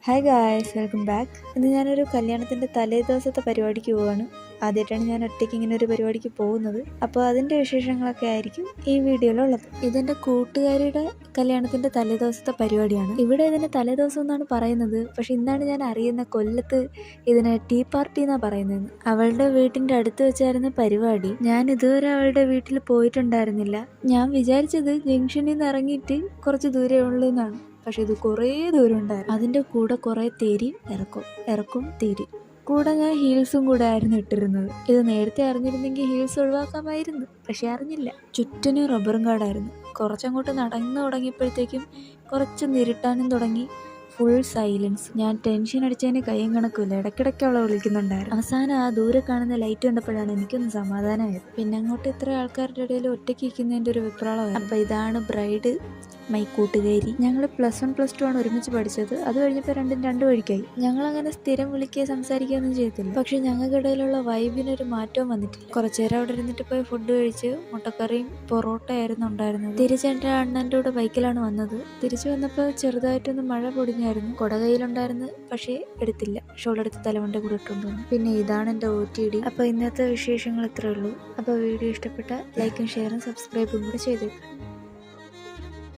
Hi guys, welcome back. ഇന്ന് ഞാനൊരു കല്യാണത്തിൻ്റെ തലേ ദിവസത്തെ പരിപാടിക്ക് പോവുകയാണ്. ആദ്യമായിട്ടാണ് ഞാൻ ഒറ്റയ്ക്ക് ഇങ്ങനെ ഒരു പരിപാടിക്ക് പോകുന്നത്. അപ്പോൾ അതിൻ്റെ വിശേഷങ്ങളൊക്കെ ആയിരിക്കും ഈ വീഡിയോയിലുള്ളത്. ഇതെൻ്റെ കൂട്ടുകാരിയുടെ കല്യാണത്തിൻ്റെ തലേ ദിവസത്തെ പരിപാടിയാണ്. ഇവിടെ ഇതിൻ്റെ തലേ ദിവസം എന്നാണ് പറയുന്നത്, പക്ഷെ ഇന്നാണ് ഞാൻ അറിയുന്ന കൊല്ലത്ത് ഇതിന് ടീ പാർട്ടി എന്നാണ് പറയുന്നത്. അവളുടെ വീട്ടിൻ്റെ അടുത്ത് വെച്ചായിരുന്നു പരിപാടി. ഞാൻ ഇതുവരെ അവളുടെ വീട്ടിൽ പോയിട്ടുണ്ടായിരുന്നില്ല. ഞാൻ വിചാരിച്ചത് ജംഗ്ഷനിൽ നിന്ന് ഇറങ്ങിയിട്ട് കുറച്ച് ദൂരേ ഉള്ളൂ എന്നാണ്. പക്ഷെ ഇത് കുറേ ദൂരം ഉണ്ടായിരുന്നു. അതിൻ്റെ കൂടെ കുറേ തേരി ഇറക്കും തേരി കൂടെ ഞാൻ ഹീൽസും കൂടെ ആയിരുന്നു ഇട്ടിരുന്നത്. ഇത് നേരത്തെ അറിഞ്ഞിരുന്നെങ്കിൽ ഹീൽസ് ഒഴിവാക്കാമായിരുന്നു, പക്ഷെ അറിഞ്ഞില്ല. ചുറ്റിനും റബ്ബറും കാടായിരുന്നു. കുറച്ചങ്ങോട്ട് നടന്നു തുടങ്ങിയപ്പോഴത്തേക്കും കുറച്ച് നിരുട്ടാനും തുടങ്ങി. Full silence. ഞാൻ ടെൻഷൻ അടിച്ചതിന് കയ്യും കണക്കില്ല. ഇടയ്ക്കിടയ്ക്ക് അവളെ വിളിക്കുന്നുണ്ടായിരുന്നു. അവസാനം ആ ദൂരെ കാണുന്ന ലൈറ്റ് കണ്ടപ്പോഴാണ് എനിക്കൊന്ന് സമാധാനമായത്. പിന്നെ അങ്ങോട്ട് ഇത്ര ആൾക്കാരുടെ ഇടയിൽ ഒറ്റയ്ക്ക് ഇരിക്കുന്നതിൻ്റെ ഒരു വിപ്രാളമായിരുന്നു. അപ്പോൾ ഇതാണ് ബ്രൈഡ്, മൈ കൂട്ടുകാരി. ഞങ്ങൾ +1 +2 ആണ് ഒരുമിച്ച് പഠിച്ചത്. അത് കഴിഞ്ഞപ്പോൾ രണ്ട് വഴിക്കായി. ഞങ്ങളങ്ങനെ സ്ഥിരം വിളിക്കുക സംസാരിക്കുകയൊന്നും ചെയ്തില്ല. പക്ഷെ ഞങ്ങൾക്കിടയിലുള്ള വൈബിനൊരു മാറ്റവും വന്നിട്ടില്ല. കുറച്ചു നേരം അവിടെ ഇരുന്നിട്ട് പോയി ഫുഡ് കഴിച്ച് മുട്ടക്കറിയും പൊറോട്ടയായിരുന്നു ഉണ്ടായിരുന്നത്. തിരിച്ചെൻ്റെ അണ്ണൻ്റെ കൂടെ ബൈക്കിലാണ് വന്നത്. തിരിച്ചു വന്നപ്പോൾ ചെറുതായിട്ടൊന്ന് മഴ പൊടിഞ്ഞായിരുന്നു. കുട കയ്യിലുണ്ടായിരുന്നു, പക്ഷേ എടുത്തില്ല. ഷോളെടുത്ത് തലമുണ്ട കൂടെ ഇട്ടുകൊണ്ട് വന്നു. പിന്നെ ഇതാണ് എൻ്റെ OTD. അപ്പോൾ ഇന്നത്തെ വിശേഷങ്ങൾ ഇത്രയേ ഉള്ളൂ. അപ്പോൾ വീഡിയോ ഇഷ്ടപ്പെട്ട ലൈക്കും ഷെയറും സബ്സ്ക്രൈബും കൂടെ ചെയ്തേക്കും.